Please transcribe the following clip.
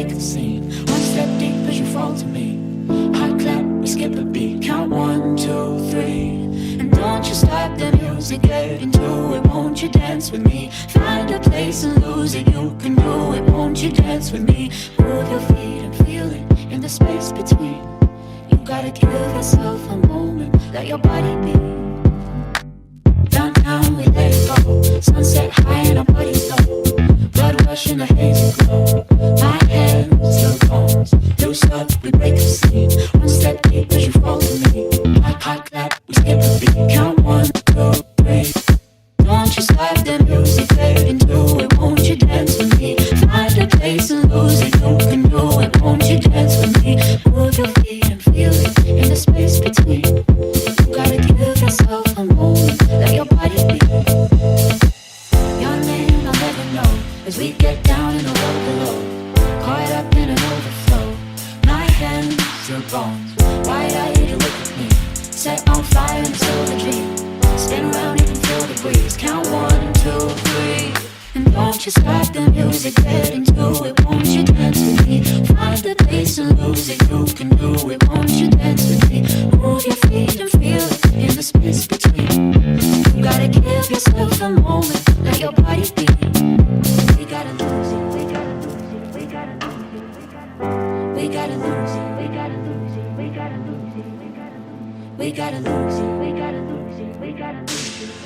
break the scene. One step deep as you fall to me. Hot clap, we skip a beat. Count 1, 2, 3. And don't you stop the music, get into it. Won't you dance with me? Find a place and lose it. You can do it. Won't you dance with me? Move your feet and feel it in the space between. You gotta give yourself a moment. Let your body be. Downtown we let it go. Sunset high and our bodies low. Blood rush in a hazy glow. My hands, your bones. Loose up, we break the scene. One step deep as you fall to me. Hot clap, we skip a beat. Count 1, 2, 3. Don't you stop the music, get into it. Won't you dance with me? Find a place and lose it. You can do it. Won't you dance with me? Move your feet and feel it in the space between. You gotta give yourself a moment. Let your body be. Your name I'll never know as we get down in the road below. Caught up in an overflow. My hands, your bones. Wide-eyed, you look at me. Set on fire in a silver dream. Spin around, you can feel the breeze. Count 1, 2, 3. And don't you stop the music, get into it. Won't you dance with me? Find the place and lose it. You can do it. Won't you dance with me? Move your feet and feel it in the space between. You gotta give yourself a moment. Let your body be. We gotta lose it. We gotta lose it. We gotta lose it. We gotta lose it. We gotta lose it. We gotta lose it. We gotta lose it. We gotta lose it. We gotta lose it. We gotta lose it.